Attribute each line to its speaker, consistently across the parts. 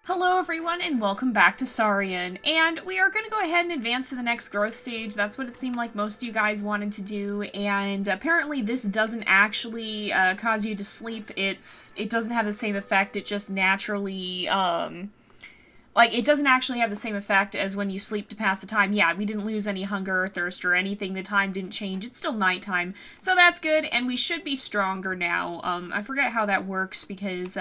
Speaker 1: Hello everyone and welcome back to Saurian, and we are going to go ahead and advance to the next growth stage. That's what it seemed like most of you guys wanted to do, and apparently this doesn't actually cause you to sleep. It doesn't have the same effect, it just naturally, it doesn't actually have the same effect as when you sleep to pass the time. Yeah, we didn't lose any hunger or thirst or anything, the time didn't change, it's still nighttime, so that's good, and we should be stronger now. I forget how that works because,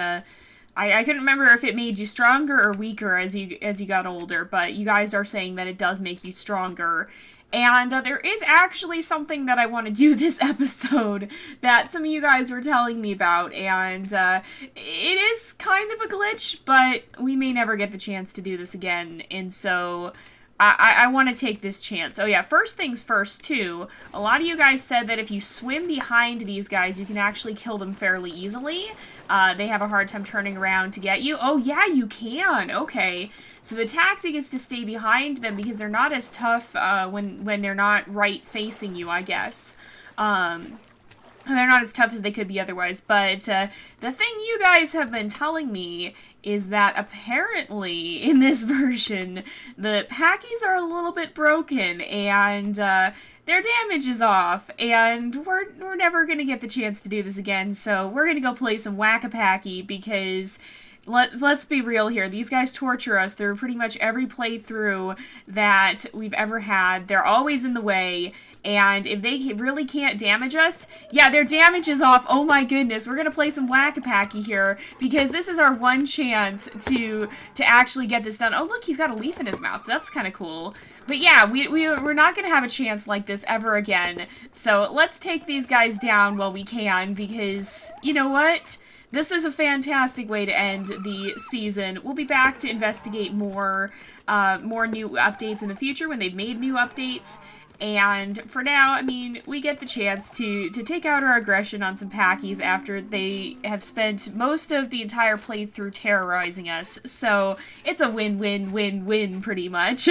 Speaker 1: I couldn't remember if it made you stronger or weaker as you got older, but you guys are saying that it does make you stronger. And there is actually something that I want to do this episode that some of you guys were telling me about, and it is kind of a glitch, but we may never get the chance to do this again, and so I want to take this chance. Oh yeah, first things first too, a lot of you guys said that if you swim behind these guys, you can actually kill them fairly easily. They have a hard time turning around to get you. Oh yeah, you can! Okay. So the tactic is to stay behind them because they're not as tough when they're not right facing you, I guess. They're not as tough as they could be otherwise, but the thing you guys have been telling me is that apparently in this version, the Packies are a little bit broken, and their damage is off, and we're never going to get the chance to do this again, so we're going to go play some Whack-A-Pachy, because let's be real here, these guys torture us through pretty much every playthrough that we've ever had. They're always in the way, and if they really can't damage us, yeah, their damage is off. Oh my goodness, we're gonna play some Whack-A-Pachy here, because this is our one chance to actually get this done. Oh look, he's got a leaf in his mouth, that's kind of cool. But yeah, we're not gonna have a chance like this ever again, so let's take these guys down while we can, because, you know what? This is a fantastic way to end the season. We'll be back to investigate more new updates in the future when they've made new updates. And for now, I mean, we get the chance to take out our aggression on some Packies after they have spent most of the entire playthrough terrorizing us. So it's a win-win-win-win pretty much.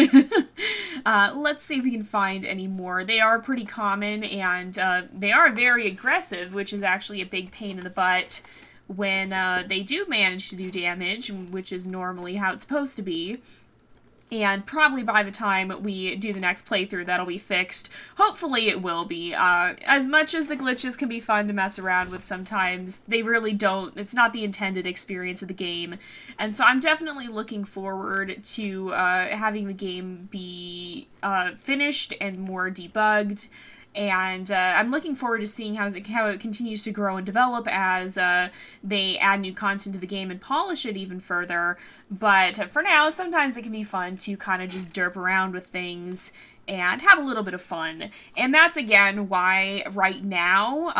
Speaker 1: Let's see if we can find any more. They are pretty common, and they are very aggressive, which is actually a big pain in the butt when they do manage to do damage, which is normally how it's supposed to be. And probably by the time we do the next playthrough, that'll be fixed. Hopefully it will be. As much as the glitches can be fun to mess around with sometimes, they really don't. It's not the intended experience of the game. And so I'm definitely looking forward to having the game be finished and more debugged. And I'm looking forward to seeing how it continues to grow and develop as they add new content to the game and polish it even further. But for now, sometimes it can be fun to kind of just derp around with things and have a little bit of fun. And that's, again, why right now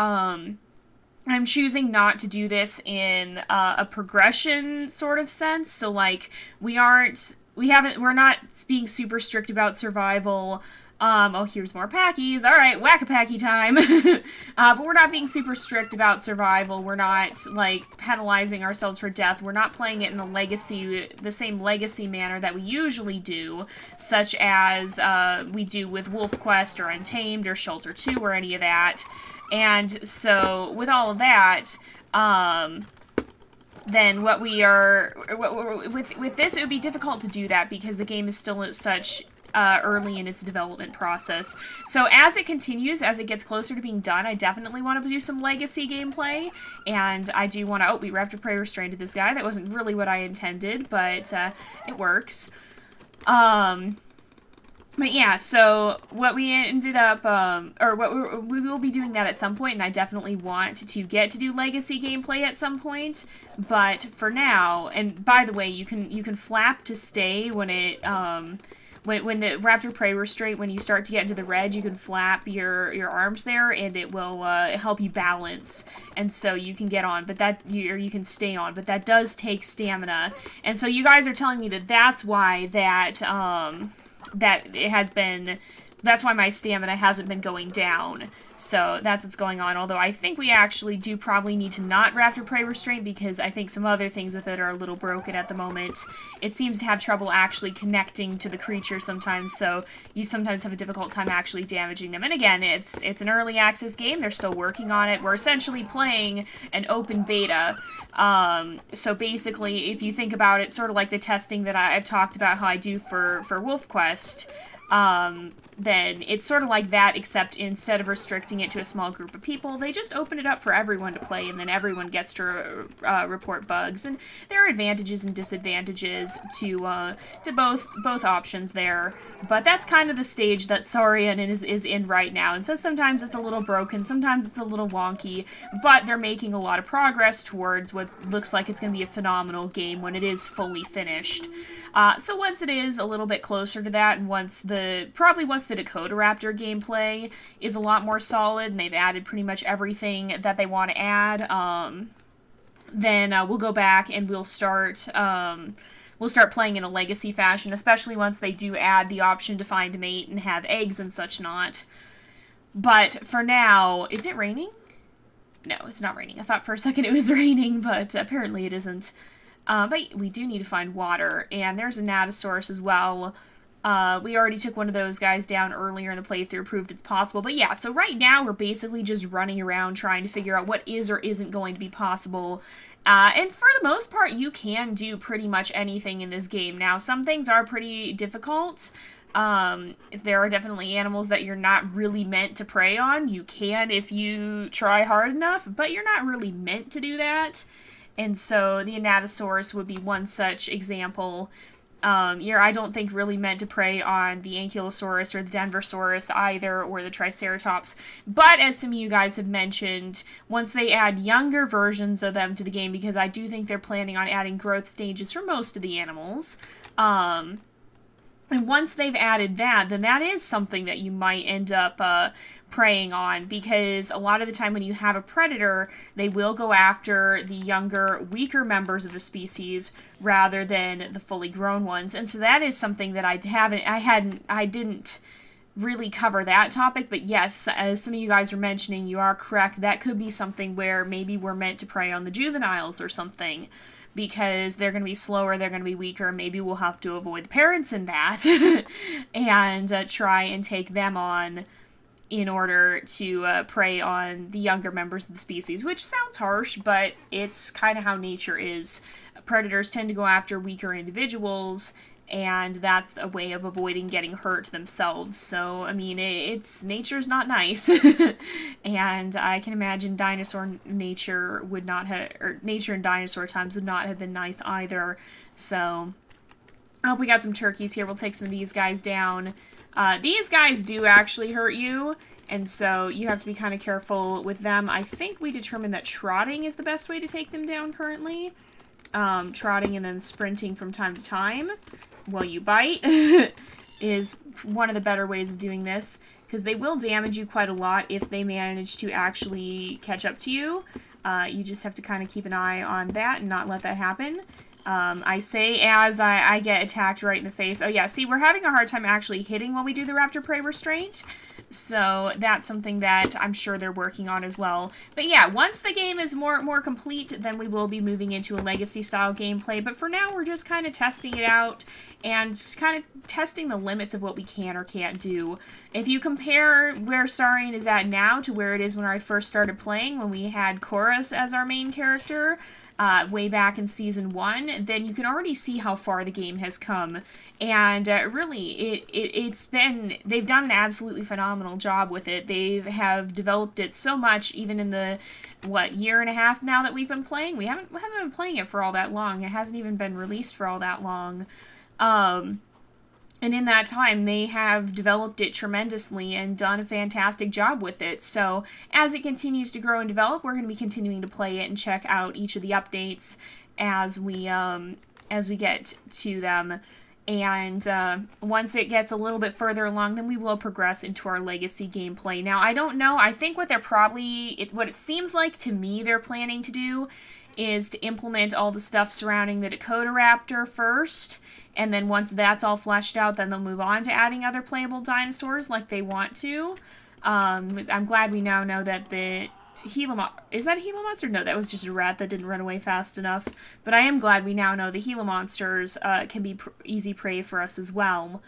Speaker 1: I'm choosing not to do this in a progression sort of sense. So, like, we're not being super strict about survival. Oh, here's more Packies. Alright, Whack-A-Pachy time. But we're not being super strict about survival. We're not, like, penalizing ourselves for death. We're not playing it in the same legacy manner that we usually do, such as we do with Wolf Quest or Untamed or Shelter 2 or any of that. And so, with all of that, then what we are... With this, it would be difficult to do that because the game is still at such... early in its development process. So as it continues, as it gets closer to being done, I definitely want to do some legacy gameplay, and I do want to... Oh, we Raptor Prey restrained this guy. That wasn't really what I intended, but it works. But yeah, so what we ended up, we will be doing that at some point, and I definitely want to get to do legacy gameplay at some point, but for now, and by the way, you can flap to stay when it, when the Raptor Prey restraint, when you start to get into the red, you can flap your arms there, and it will help you balance, and so you can get on, but you can stay on, but that does take stamina, and so you guys are telling me that that's why that it has been That's why my stamina hasn't been going down. So that's what's going on. Although I think we actually do probably need to not Raptor Prey Restraint because I think some other things with it are a little broken at the moment. It seems to have trouble actually connecting to the creature sometimes, so you sometimes have a difficult time actually damaging them. And again, it's an early access game. They're still working on it. We're essentially playing an open beta. So basically, if you think about it, sort of like the testing that I've talked about how I do for Wolf Quest, then it's sort of like that, except instead of restricting it to a small group of people, they just open it up for everyone to play, and then everyone gets to report bugs. And there are advantages and disadvantages to both options there. But that's kind of the stage that Saurian is in right now. And so sometimes it's a little broken, sometimes it's a little wonky, but they're making a lot of progress towards what looks like it's going to be a phenomenal game when it is fully finished. So once it is a little bit closer to that, and once the Dakota Raptor gameplay is a lot more solid, and they've added pretty much everything that they want to add, then we'll go back and we'll start playing in a legacy fashion, especially once they do add the option to find a mate and have eggs and such not. But for now, is it raining? No, it's not raining. I thought for a second it was raining, but apparently it isn't. But we do need to find water, and there's a Natosaurus as well. We already took one of those guys down earlier in the playthrough, proved it's possible. But yeah, so right now we're basically just running around trying to figure out what is or isn't going to be possible. And for the most part, you can do pretty much anything in this game. Now, some things are pretty difficult. There are definitely animals that you're not really meant to prey on. You can if you try hard enough, but you're not really meant to do that. And so the Anatosaurus would be one such example. You're, I don't think, really meant to prey on the Ankylosaurus or the Denversaurus either, or the Triceratops. But as some of you guys have mentioned, once they add younger versions of them to the game, because I do think they're planning on adding growth stages for most of the animals, and once they've added that, then that is something that you might end up preying on, because a lot of the time when you have a predator, they will go after the younger, weaker members of the species rather than the fully grown ones. And so that is something that I didn't really cover that topic, but yes, as some of you guys are mentioning, you are correct. That could be something where maybe we're meant to prey on the juveniles or something, because they're going to be slower, they're going to be weaker, maybe we'll have to avoid the parents in that and try and take them on in order to prey on the younger members of the species, which sounds harsh, but it's kind of how nature is. Predators tend to go after weaker individuals, and that's a way of avoiding getting hurt themselves. So, I mean, nature's not nice. And I can imagine nature in dinosaur times would not have been nice either. So, I hope we got some turkeys here. We'll take some of these guys down. These guys do actually hurt you, and so you have to be kind of careful with them. I think we determined that trotting is the best way to take them down currently. Trotting and then sprinting from time to time while you bite is one of the better ways of doing this, because they will damage you quite a lot if they manage to actually catch up to you. You just have to kind of keep an eye on that and not let that happen. I say as I get attacked right in the face. Oh yeah, see, we're having a hard time actually hitting while we do the Raptor Prey Restraint. So that's something that I'm sure they're working on as well. But yeah, once the game is more complete, then we will be moving into a legacy-style gameplay. But for now, we're just kind of testing it out and just kind of testing the limits of what we can or can't do. If you compare where Saurian is at now to where it is when I first started playing, when we had Koross as our main character, way back in Season 1, then you can already see how far the game has come. And really, they've done an absolutely phenomenal job with it. They have developed it so much, even in the, year and a half now that we've been playing? We haven't been playing it for all that long. It hasn't even been released for all that long. And in that time, they have developed it tremendously and done a fantastic job with it. So as it continues to grow and develop, we're going to be continuing to play it and check out each of the updates as we get to them. And once it gets a little bit further along, then we will progress into our legacy gameplay. Now, I don't know. I think what it seems like to me they're planning to do is to implement all the stuff surrounding the Dakota Raptor first, and then once that's all fleshed out, then they'll move on to adding other playable dinosaurs like they want to. I'm glad we now know that the Gila is that a Gila monster? No, that was just a rat that didn't run away fast enough. But I am glad we now know the Gila monsters can be easy prey for us as well.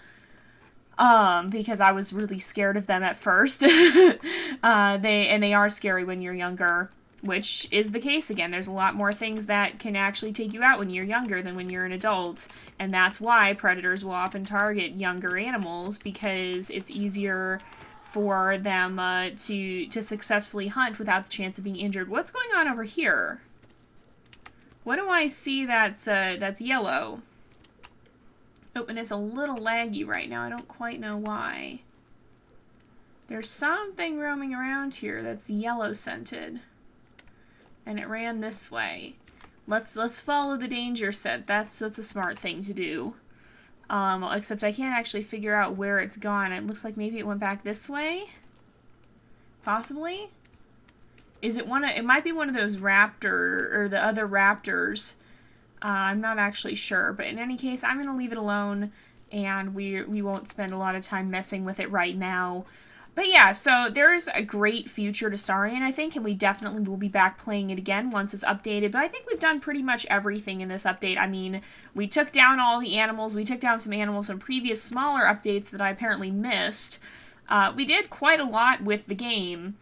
Speaker 1: Because I was really scared of them at first. They are scary when you're younger, which is the case again. There's a lot more things that can actually take you out when you're younger than when you're an adult. And that's why predators will often target younger animals, because it's easier for them to successfully hunt without the chance of being injured. What's going on over here? What do I see that's yellow? Oh, and it's a little laggy right now. I don't quite know why. There's something roaming around here that's yellow scented. And it ran this way. Let's follow the danger scent. That's a smart thing to do. Except I can't actually figure out where it's gone. It looks like maybe it went back this way? Possibly? Is it it might be one of those raptor, or the other raptors. I'm not actually sure, but in any case, I'm going to leave it alone, and we won't spend a lot of time messing with it right now. But yeah, so there's a great future to Saurian, I think, and we definitely will be back playing it again once it's updated. But I think we've done pretty much everything in this update. I mean, we took down all the animals. We took down some animals from previous smaller updates that I apparently missed. We did quite a lot with the game.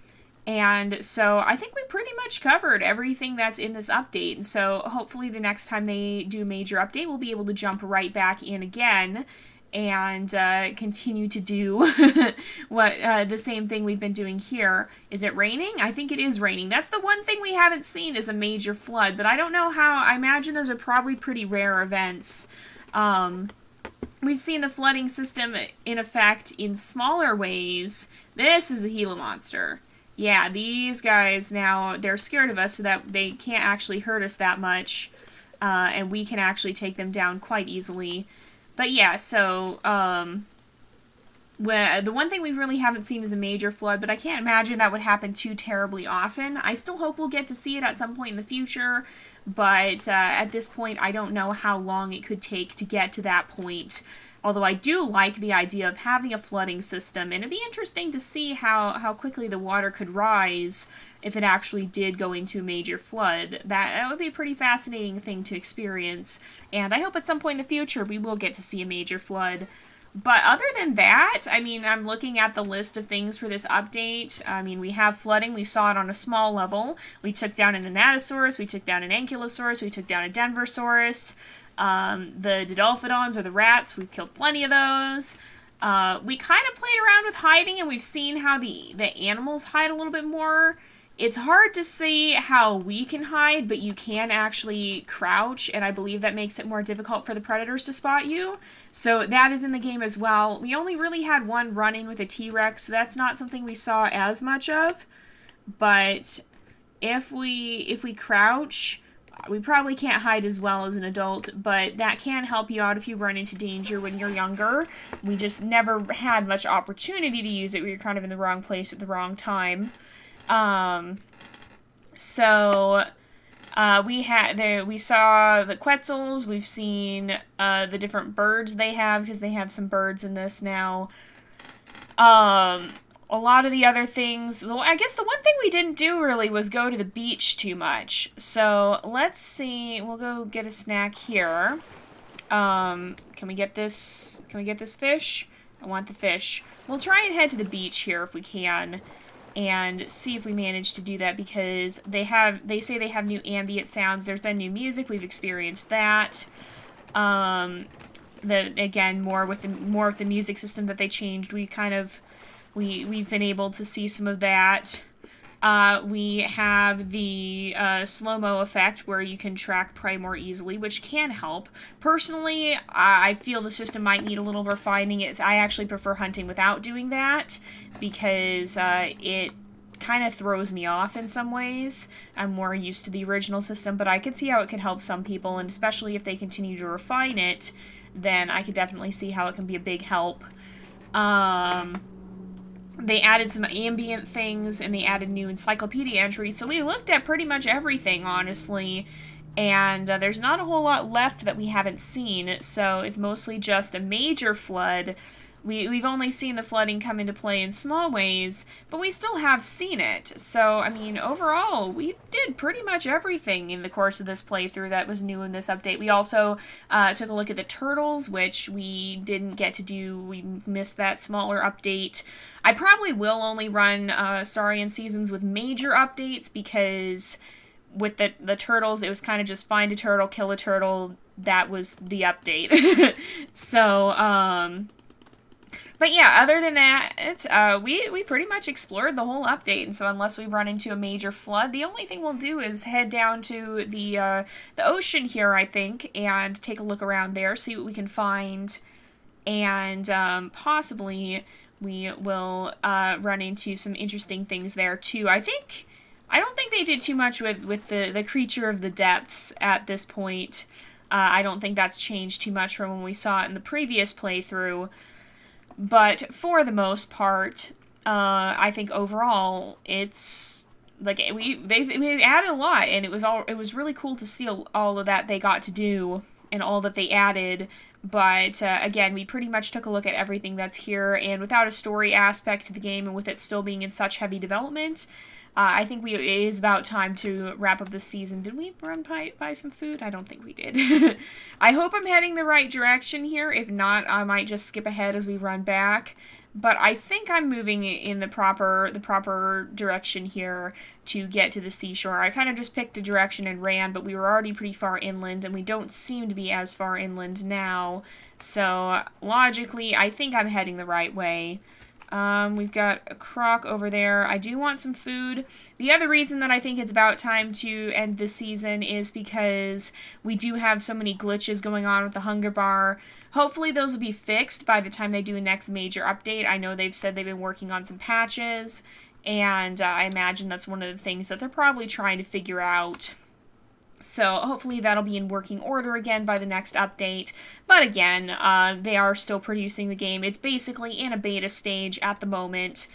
Speaker 1: And so I think we pretty much covered everything that's in this update. And so hopefully the next time they do a major update, we'll be able to jump right back in again and continue to do the same thing we've been doing here. Is it raining? I think it is raining. That's the one thing we haven't seen is a major flood, but I don't know how. I imagine those are probably pretty rare events. We've seen the flooding system in effect in smaller ways. This is the Gila monster. Yeah, these guys now, they're scared of us so that they can't actually hurt us that much, and we can actually take them down quite easily. But yeah, so, the one thing we really haven't seen is a major flood, but I can't imagine that would happen too terribly often. I still hope we'll get to see it at some point in the future, but at this point, I don't know how long it could take to get to that point. Although I do like the idea of having a flooding system, and it'd be interesting to see how quickly the water could rise if it actually did go into a major flood. That would be a pretty fascinating thing to experience, and I hope at some point in the future we will get to see a major flood. But other than that, I mean, I'm looking at the list of things for this update. I mean, we have flooding. We saw it on a small level. We took down an Anatosaurus, we took down an Ankylosaurus, we took down a Denversaurus. The Dodolphodons, or the rats, we've killed plenty of those. We kind of played around with hiding, and we've seen how the animals hide a little bit more. It's hard to see how we can hide, but you can actually crouch, and I believe that makes it more difficult for the predators to spot you. So that is in the game as well. We only really had one run-in with a T-Rex, so that's not something we saw as much of. But if we crouch, we probably can't hide as well as an adult, but that can help you out if you run into danger when you're younger. We just never had much opportunity to use it. We were kind of in the wrong place at the wrong time. We saw the Quetzals. We've seen the different birds they have, because they have some birds in this now. A lot of the other things, I guess the one thing we didn't do really was go to the beach too much. So let's see, we'll go get a snack here. Can we get this fish? I want the fish. We'll try and head to the beach here if we can, and see if we manage to do that, because they say they have new ambient sounds. There's been new music. We've experienced that. Again, more with the music system that they changed. We've been able to see some of that. We have the slow-mo effect where you can track prey more easily, which can help. Personally, I feel the system might need a little refining. I actually prefer hunting without doing that, because it kind of throws me off in some ways. I'm more used to the original system, but I could see how it could help some people, and especially if they continue to refine it, then I could definitely see how it can be a big help. They added some ambient things, and they added new encyclopedia entries, so we looked at pretty much everything, honestly, and there's not a whole lot left that we haven't seen, so it's mostly just a major flood. We've only seen the flooding come into play in small ways, but we still have seen it. So, I mean, overall, we did pretty much everything in the course of this playthrough that was new in this update. We also took a look at the turtles, which we didn't get to do. We missed that smaller update. I probably will only run Saurian seasons with major updates, because with the turtles, it was kind of just find a turtle, kill a turtle. That was the update. So, but yeah, other than that, we pretty much explored the whole update, and so unless we run into a major flood, the only thing we'll do is head down to the ocean here, I think, and take a look around there, see what we can find, and possibly we will run into some interesting things there too. I don't think they did too much with the creature of the depths at this point. I don't think that's changed too much from when we saw it in the previous playthrough. But for the most part, I think overall it's like they've added a lot, and it was really cool to see all of that they got to do and all that they added. But again, we pretty much took a look at everything that's here, and without a story aspect to the game, and with it still being in such heavy development, I think it is about time to wrap up this season. Did we run by some food? I don't think we did. I hope I'm heading the right direction here. If not, I might just skip ahead as we run back. But I think I'm moving in the proper direction here to get to the seashore. I kind of just picked a direction and ran, but we were already pretty far inland, and we don't seem to be as far inland now. So logically, I think I'm heading the right way. We've got a croc over there. I do want some food. The other reason that I think it's about time to end this season is because we do have so many glitches going on with the hunger bar. Hopefully those will be fixed by the time they do a next major update. I know they've said they've been working on some patches, and I imagine that's one of the things that they're probably trying to figure out. So hopefully that'll be in working order again by the next update. But again, they are still producing the game. It's basically in a beta stage at the moment.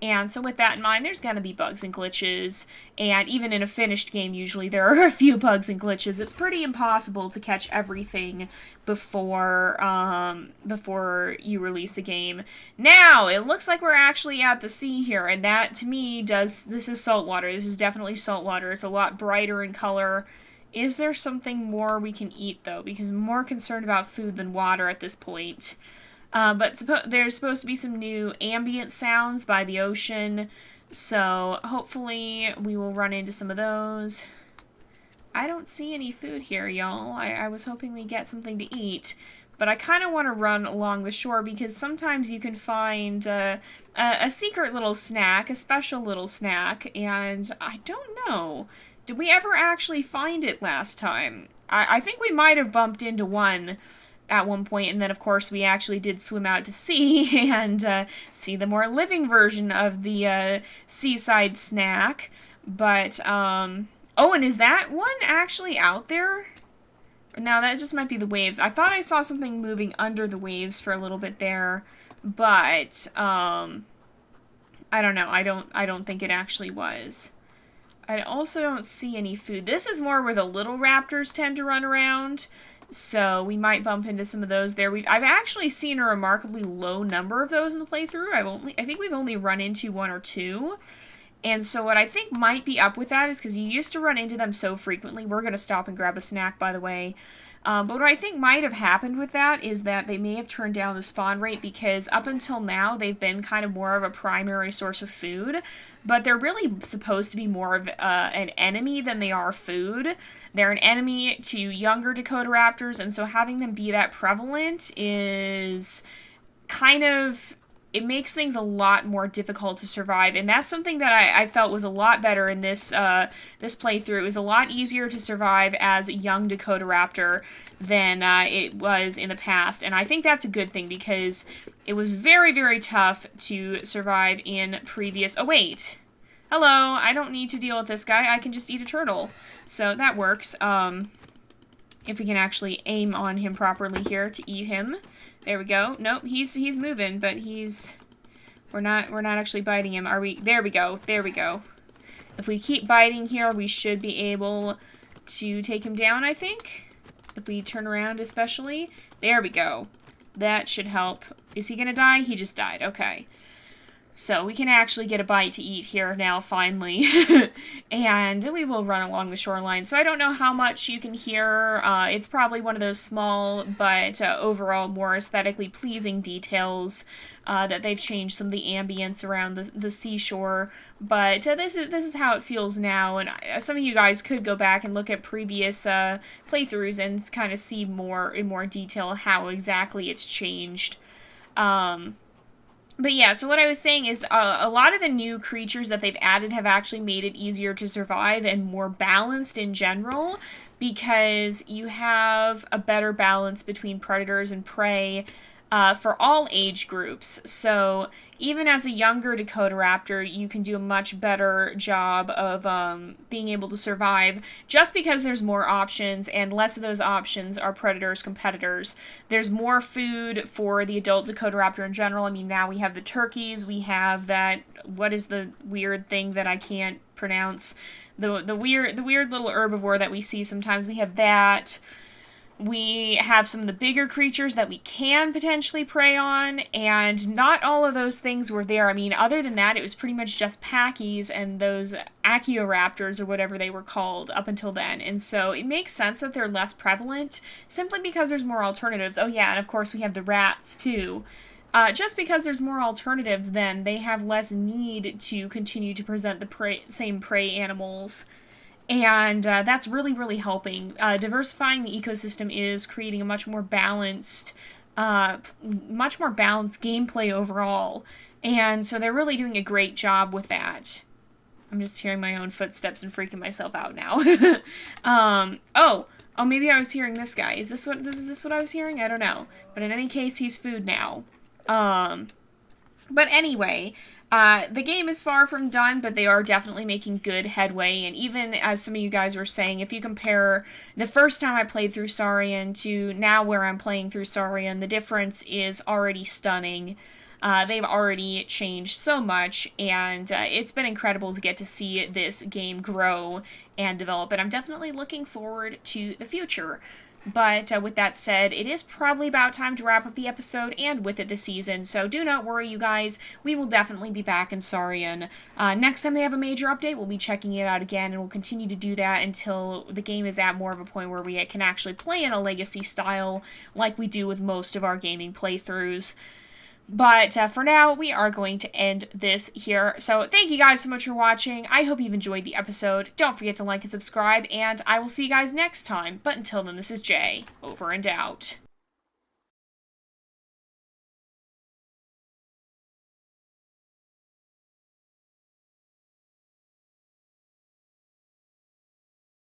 Speaker 1: And so with that in mind, there's going to be bugs and glitches. And even in a finished game, usually there are a few bugs and glitches. It's pretty impossible to catch everything before you release a game. Now, it looks like we're actually at the sea here. And that, to me, this is saltwater. This is definitely saltwater. It's a lot brighter in color. Is there something more we can eat, though? Because I'm more concerned about food than water at this point. But there's supposed to be some new ambient sounds by the ocean, so hopefully we will run into some of those. I don't see any food here, y'all. I was hoping we'd get something to eat, but I kind of want to run along the shore because sometimes you can find a secret little snack, a special little snack, and I don't know. Did we ever actually find it last time? I think we might have bumped into one at one point, and then of course we actually did swim out to sea and see the more living version of the seaside snack. But, oh, and is that one actually out there? No, that just might be the waves. I thought I saw something moving under the waves for a little bit there, but, I don't know. I don't think it actually was. I also don't see any food. This is more where the little raptors tend to run around, so we might bump into some of those there. I've actually seen a remarkably low number of those in the playthrough. I think we've only run into one or two. And so what I think might be up with that is because you used to run into them so frequently. We're going to stop and grab a snack, by the way. But what I think might have happened with that is that they may have turned down the spawn rate because up until now they've been kind of more of a primary source of food. But they're really supposed to be more of an enemy than they are food. They're an enemy to younger Dakota raptors, and so having them be that prevalent is kind of... it makes things a lot more difficult to survive, and that's something that I felt was a lot better in this this playthrough. It was a lot easier to survive as a young Dakota raptor than it was in the past, and I think that's a good thing because it was very, very tough to survive in previous... oh, wait. Hello, I don't need to deal with this guy. I can just eat a turtle. So that works. If we can actually aim on him properly here to eat him. There we go. Nope, he's moving, but he's... We're not actually biting him, are we? There we go. There we go. If we keep biting here, we should be able to take him down, I think. If we turn around especially. There we go. That should help. Is he gonna die? He just died. Okay. So we can actually get a bite to eat here now, finally. And we will run along the shoreline. So I don't know how much you can hear. It's probably one of those small, but overall more aesthetically pleasing details that they've changed some of the ambience around the seashore. But this is how it feels now. And some of you guys could go back and look at previous playthroughs and kind of see in more detail how exactly it's changed. But yeah, so what I was saying is a lot of the new creatures that they've added have actually made it easier to survive and more balanced in general, because you have a better balance between predators and prey for all age groups. So even as a younger Dakota Raptor, you can do a much better job of being able to survive just because there's more options, and less of those options are predators, competitors. There's more food for the adult Dakota Raptor in general. I mean, now we have the turkeys, we have that, what is the weird thing that I can't pronounce? The weird little herbivore that we see sometimes. We have that. We have some of the bigger creatures that we can potentially prey on, and not all of those things were there. I mean, other than that, it was pretty much just Pachy's and those Archaeoraptors, or whatever they were called, up until then. And so it makes sense that they're less prevalent, simply because there's more alternatives. Oh yeah, and of course we have the rats, too. Just because there's more alternatives, then they have less need to continue to present the same prey animals. And that's really, really helping. Diversifying the ecosystem is creating a much more balanced gameplay overall. And so they're really doing a great job with that. I'm just hearing my own footsteps and freaking myself out now. Oh, maybe I was hearing this guy. Is this what I was hearing? I don't know. But in any case, he's food now. But anyway, the game is far from done, but they are definitely making good headway. And even as some of you guys were saying, if you compare the first time I played through Saurian to now where I'm playing through Saurian, the difference is already stunning. They've already changed so much, and it's been incredible to get to see this game grow and develop. And I'm definitely looking forward to the future. But with that said, it is probably about time to wrap up the episode, and with it the season, so do not worry, you guys. We will definitely be back in Saurian. Next time they have a major update, we'll be checking it out again, and we'll continue to do that until the game is at more of a point where we can actually play in a legacy style, like we do with most of our gaming playthroughs. But for now, we are going to end this here. So thank you guys so much for watching. I hope you've enjoyed the episode. Don't forget to like and subscribe, and I will see you guys next time. But until then, this is Jay, over and out.